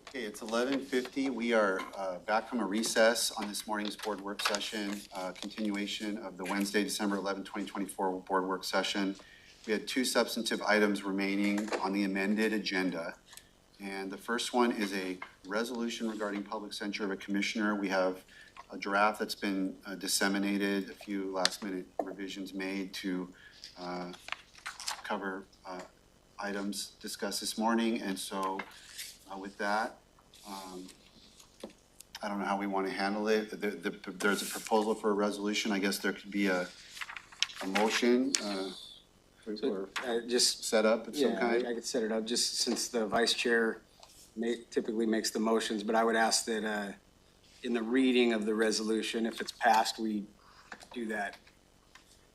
Okay, it's 11:50. We are back from a recess on this morning's board work session, continuation of the Wednesday, December 11, 2024 board work session. We had two substantive items remaining on the amended agenda. And the first one is a resolution regarding public censure of a commissioner. We have a draft that's been disseminated, a few last minute revisions made to cover items discussed this morning. And so with that, I don't know how we want to handle it. There's a proposal for a resolution. I guess there could be a motion or just set up of some kind. I could set it up just since the vice chair typically makes the motions, but I would ask that in the reading of the resolution, if it's passed, we do that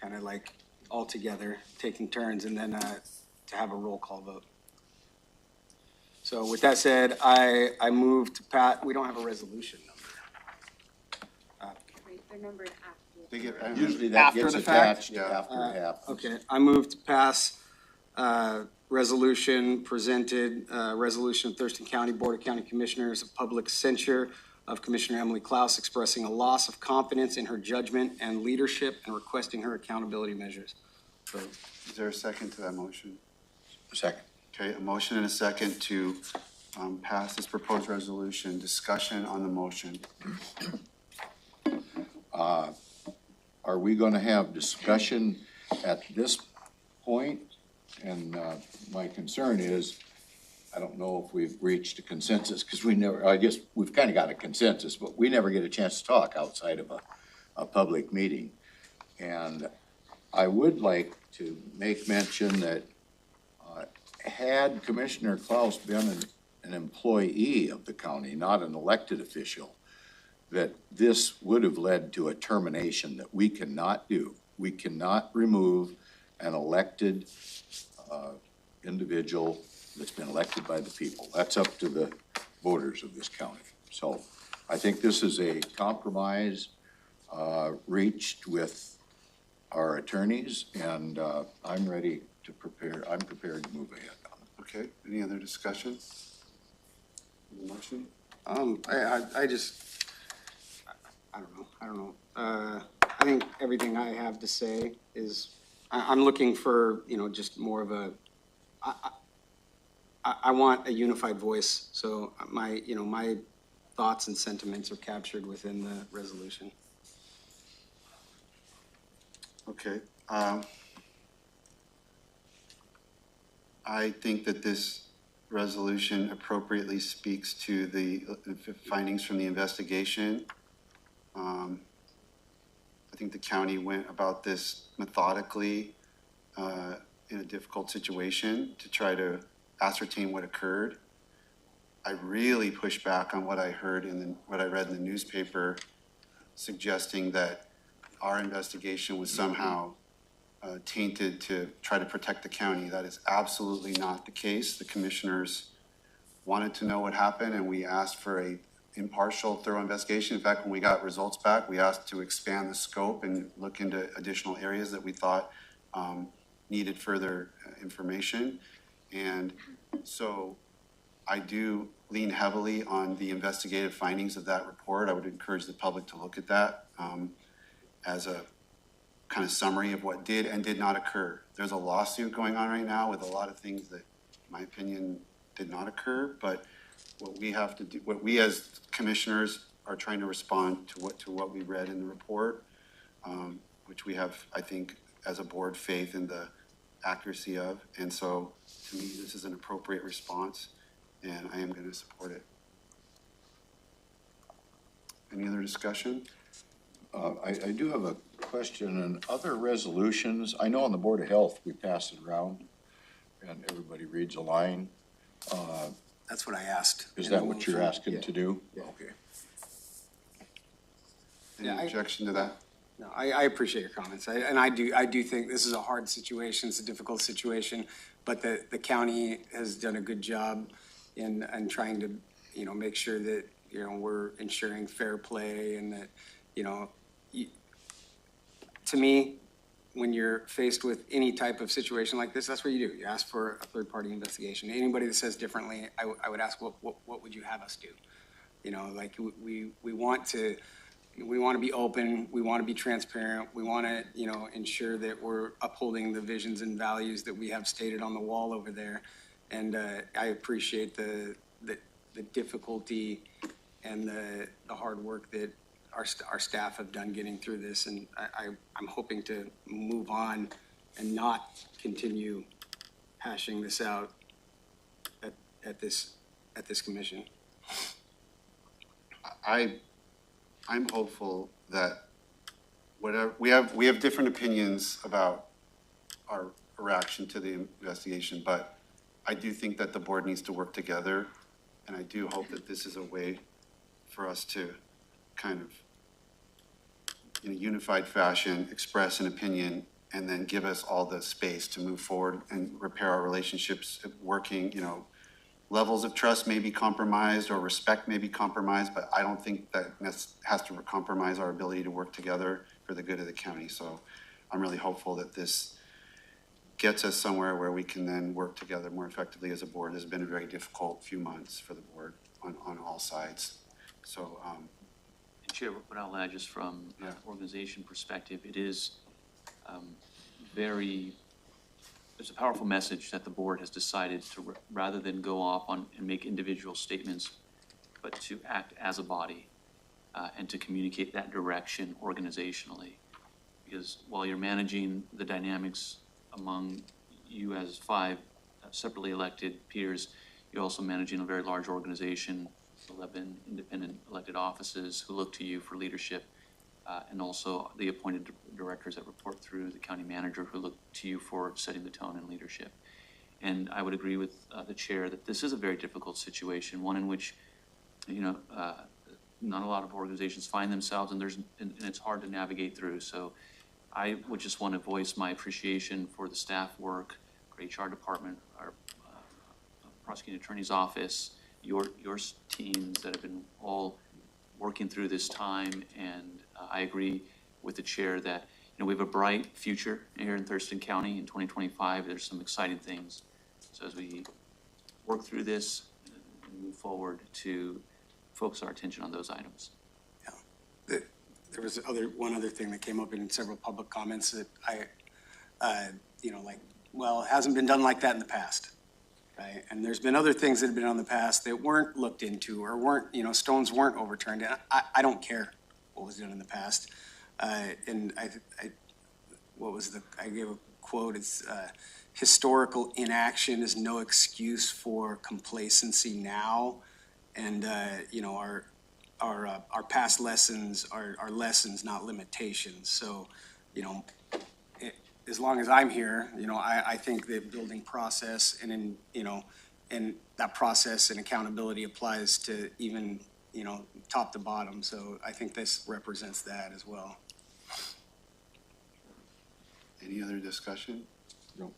kind of like all together, taking turns, and then to have a roll call vote. So with that said, I move to we don't have a resolution number. Right, they're numbered after. Usually that After gets the fact? attached after it happens. Okay, I move to pass resolution presented, resolution of Thurston County Board of County Commissioners of public censure of Commissioner Emily Klaus, expressing a loss of confidence in her judgment and leadership and requesting her accountability measures. So, Is there a second to that motion? Second. Okay, a motion and a second to pass this proposed resolution. Discussion on the motion. Are we going to have discussion at this point? And my concern is, I don't know if we've reached a consensus, because I guess we've kind of got a consensus, but we never get a chance to talk outside of a public meeting. And I would like to make mention that had Commissioner Klaus been an employee of the county, not an elected official, that this would have led to a termination that we cannot do. We cannot remove an elected individual that's been elected by the people. That's up to the voters of this county. So I think this is a compromise reached with our attorneys, and I'm ready to I'm prepared to move ahead on it. Okay, any other discussion? Motion? I don't know. I think everything I have to say is, I'm looking for, just more of a, I want a unified voice. So my thoughts and sentiments are captured within the resolution. Okay. I think that this resolution appropriately speaks to the findings from the investigation. I think the county went about this methodically in a difficult situation to try to ascertain what occurred. I really pushed back on what I heard what I read in the newspaper, suggesting that our investigation was somehow tainted to try to protect the county. That is absolutely not the case. The commissioners wanted to know what happened, and we asked for a impartial, thorough investigation. In fact, when we got results back, we asked to expand the scope and look into additional areas that we thought needed further information. And so I do lean heavily on the investigative findings of that report. I would encourage the public to look at that as a kind of summary of what did and did not occur. There's a lawsuit going on right now with a lot of things that, in my opinion, did not occur, but what we have to do, what we as commissioners are trying to respond to what we read in the report, which we have, I think, as a board, faith in the accuracy of. And so to me, this is an appropriate response, and I am going to support it. Any other discussion? I do have a question. On other resolutions, I know on the Board of Health, we pass it around and everybody reads a line. That's what I asked. Is that what you're asking to do? Yeah. Okay. Any objection to that? No, I appreciate your comments. I do think this is a hard situation. It's a difficult situation, but the county has done a good job in trying to, make sure that, we're ensuring fair play and that, to me, when you're faced with any type of situation like this, that's what you do. You ask for a third-party investigation. Anybody that says differently, I would ask, what would you have us do? You know, like, we want to be open, we want to be transparent, we want to, you know, ensure that we're upholding the visions and values that we have stated on the wall over there. And I appreciate the difficulty and the hard work that our staff have done getting through this, and I'm hoping to move on and not continue hashing this out at this commission. I'm hopeful that whatever, we have different opinions about our reaction to the investigation, but I do think that the board needs to work together, and I do hope that this is a way for us to kind of, in a unified fashion, express an opinion and then give us all the space to move forward and repair our relationships, working, you know, levels of trust may be compromised or respect may be compromised, but I don't think that has to compromise our ability to work together for the good of the county. So I'm really hopeful that this gets us somewhere where we can then work together more effectively as a board. It's been a very difficult few months for the board on all sides. So, Chair, what I'll add just from an organization perspective, it is there's a powerful message that the board has decided to, rather than go off on and make individual statements, but to act as a body and to communicate that direction organizationally. Because while you're managing the dynamics among you as 5 separately elected peers, you're also managing a very large organization, 11 independent elected offices who look to you for leadership, and also the appointed directors that report through the county manager who look to you for setting the tone and leadership. And I would agree with the chair that this is a very difficult situation, one in which, you know, not a lot of organizations find themselves, and it's hard to navigate through. So I would just want to voice my appreciation for the staff work, our HR department, our prosecuting attorney's office, your teams that have been all working through this time. And I agree with the chair that, you know, we have a bright future here in Thurston County in 2025. There's some exciting things. So as we work through this and move forward, to focus our attention on those items. Yeah. There was one other thing that came up in several public comments that you know, like, well, it hasn't been done like that in the past. Right? And there's been other things that have been on the past that weren't looked into or weren't, you know, stones weren't overturned. And I don't care what was done in the past. And I gave a quote, it's historical inaction is no excuse for complacency now. And, you know, our past lessons are lessons, not limitations. So, you know, as long as I'm here, you know, I think that building process and that process and accountability applies to even, you know, top to bottom. So I think this represents that as well. any other discussion? No.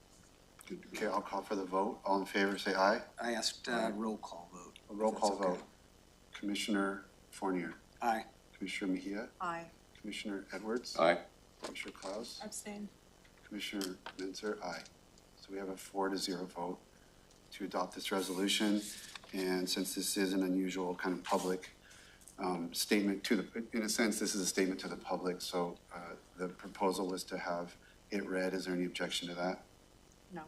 Good to go. Okay, I'll call for the vote. All in favor, say aye. I asked roll call vote. A roll If call that's okay. vote. Commissioner Fournier. Aye. Commissioner Mejia. Aye. Commissioner Edwards. Aye. Commissioner Klaus. Abstain. Commissioner Menzer, aye. So we have a 4-0 vote to adopt this resolution. And since this is an unusual kind of public statement to the, in a sense, this is a statement to the public. So the proposal was to have it read. Is there any objection to that? No.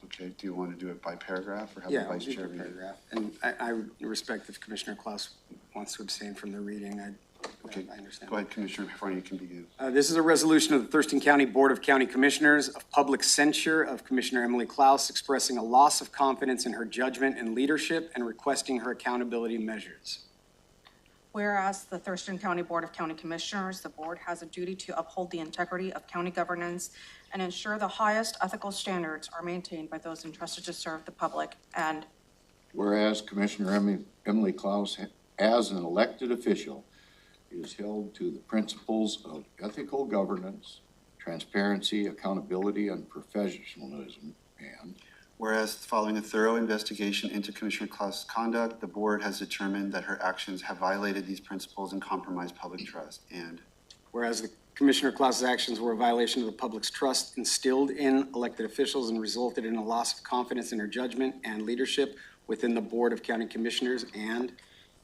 Okay, do you want to do it by paragraph or have Yeah, the I'll vice do chair the read it? paragraph. And I would respect if Commissioner Klaus wants to abstain from the reading. Okay, I understand. go ahead, Commissioner Fournier, you can begin. This is a resolution of the Thurston County Board of County Commissioners of public censure of Commissioner Emily Klaus, expressing a loss of confidence in her judgment and leadership and requesting her accountability measures. Whereas the Thurston County Board of County Commissioners, the board has a duty to uphold the integrity of county governance and ensure the highest ethical standards are maintained by those entrusted to serve the public. And Whereas Commissioner Emily Klaus, as an elected official, is held to the principles of ethical governance, transparency, accountability, and professionalism. And Whereas following a thorough investigation into Commissioner Klaus's conduct, the board has determined that her actions have violated these principles and compromised public trust. And Whereas the Commissioner Klaus's actions were a violation of the public's trust instilled in elected officials and resulted in a loss of confidence in her judgment and leadership within the Board of County Commissioners. And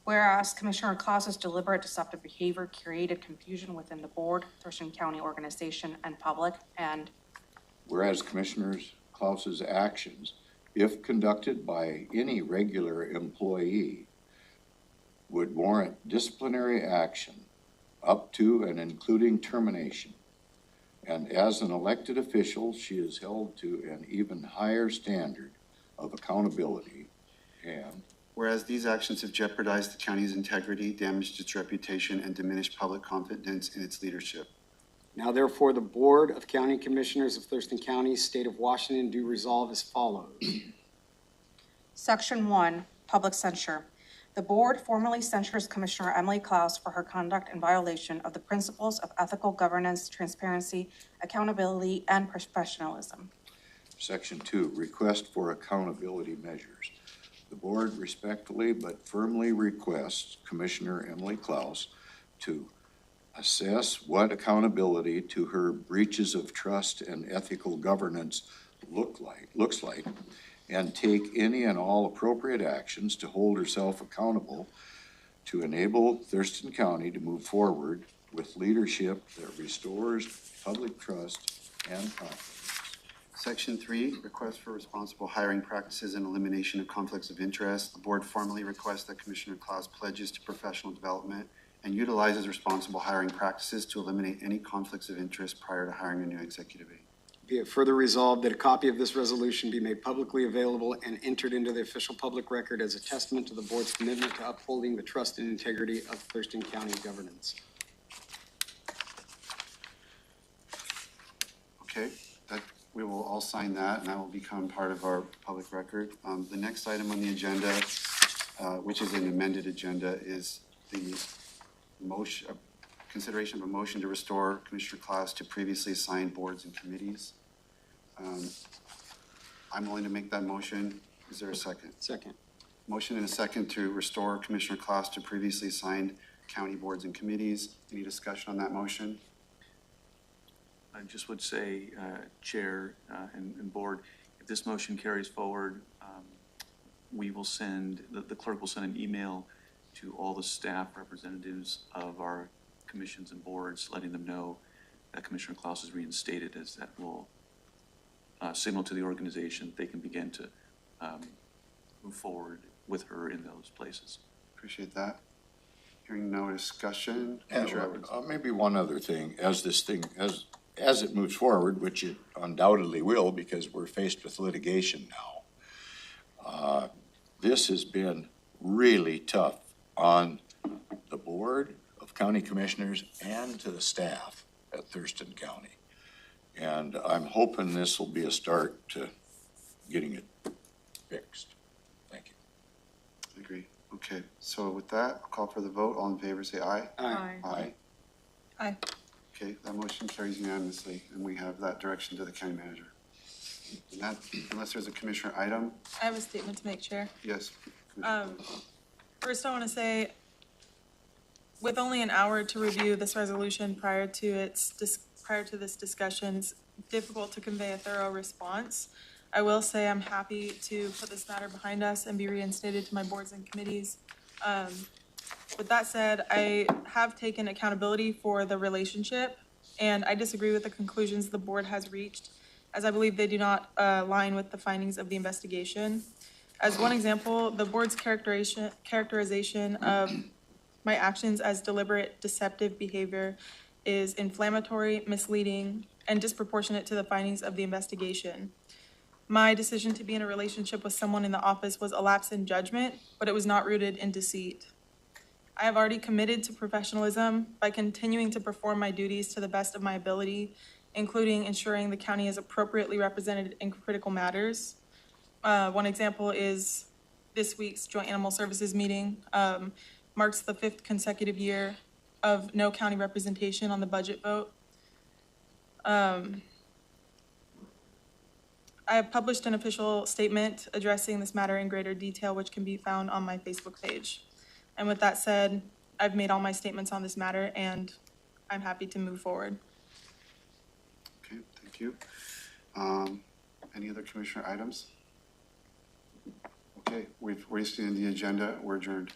Whereas Commissioner Claus's deliberate deceptive behavior created confusion within the board, Thurston County organization, and public, and whereas Commissioners Klaus's actions, if conducted by any regular employee, would warrant disciplinary action up to and including termination. And as an elected official, she is held to an even higher standard of accountability. And whereas these actions have jeopardized the county's integrity, damaged its reputation, and diminished public confidence in its leadership. now therefore the Board of County Commissioners of Thurston County, State of Washington, do resolve as follows. Section 1, Public Censure. The board formally censures Commissioner Emily Klaus for her conduct in violation of the principles of ethical governance, transparency, accountability, and professionalism. Section 2, request for accountability measures. The board respectfully but firmly requests Commissioner Emily Klaus to assess what accountability to her breaches of trust and ethical governance looks like, and take any and all appropriate actions to hold herself accountable to enable Thurston County to move forward with leadership that restores public trust and confidence. Section 3, request for responsible hiring practices and elimination of conflicts of interest. The board formally requests that Commissioner Klaus pledges to professional development and utilizes responsible hiring practices to eliminate any conflicts of interest prior to hiring a new executive aide. Be it further resolved that a copy of this resolution be made publicly available and entered into the official public record as a testament to the board's commitment to upholding the trust and integrity of Thurston County governance. Okay, that, we will all sign that, and that will become part of our public record. The next item on the agenda, which is an amended agenda, is the motion, consideration of a motion to restore Commissioner Klaus to previously assigned boards and committees. I'm willing to make that motion. Is there a second? Second. Motion and a second to restore Commissioner Klaus to previously assigned county boards and committees. Any discussion on that motion? I just would say, Chair and Board, if this motion carries forward, we will send, the clerk will send an email to all the staff representatives of our commissions and boards, letting them know that Commissioner Klaus is reinstated, as that will signal to the organization they can begin to move forward with her in those places. Appreciate that. Hearing no discussion. And Commissioner Edwards. maybe one other thing, as this thing, as it moves forward, which it undoubtedly will because we're faced with litigation now. This has been really tough on the Board of County Commissioners and to the staff at Thurston County. And I'm hoping this will be a start to getting it fixed. Thank you. I agree. Okay, so with that, I'll call for the vote. All in favor, say aye. Aye. Aye. Aye. Okay, that motion carries unanimously, and we have that direction to the county manager. And that, unless there's a commissioner item, I have a statement to make, Chair. yes. First, I want to say, with only an hour to review this resolution prior to this discussion, it's difficult to convey a thorough response. I will say I'm happy to put this matter behind us and be reinstated to my boards and committees. With that said, I have taken accountability for the relationship, and I disagree with the conclusions the board has reached, as I believe they do not align with the findings of the investigation. As one example, the board's characterization of my actions as deliberate deceptive behavior is inflammatory, misleading, and disproportionate to the findings of the investigation. My decision to be in a relationship with someone in the office was a lapse in judgment, but it was not rooted in deceit. I have already committed to professionalism by continuing to perform my duties to the best of my ability, including ensuring the county is appropriately represented in critical matters. One example is this week's Joint Animal Services meeting marks the 5th consecutive year of no county representation on the budget vote. I have published an official statement addressing this matter in greater detail, which can be found on my Facebook page. And with that said, I've made all my statements on this matter, and I'm happy to move forward. Okay, thank you. Any other commissioner items? Okay, we've wasted the agenda. We're adjourned.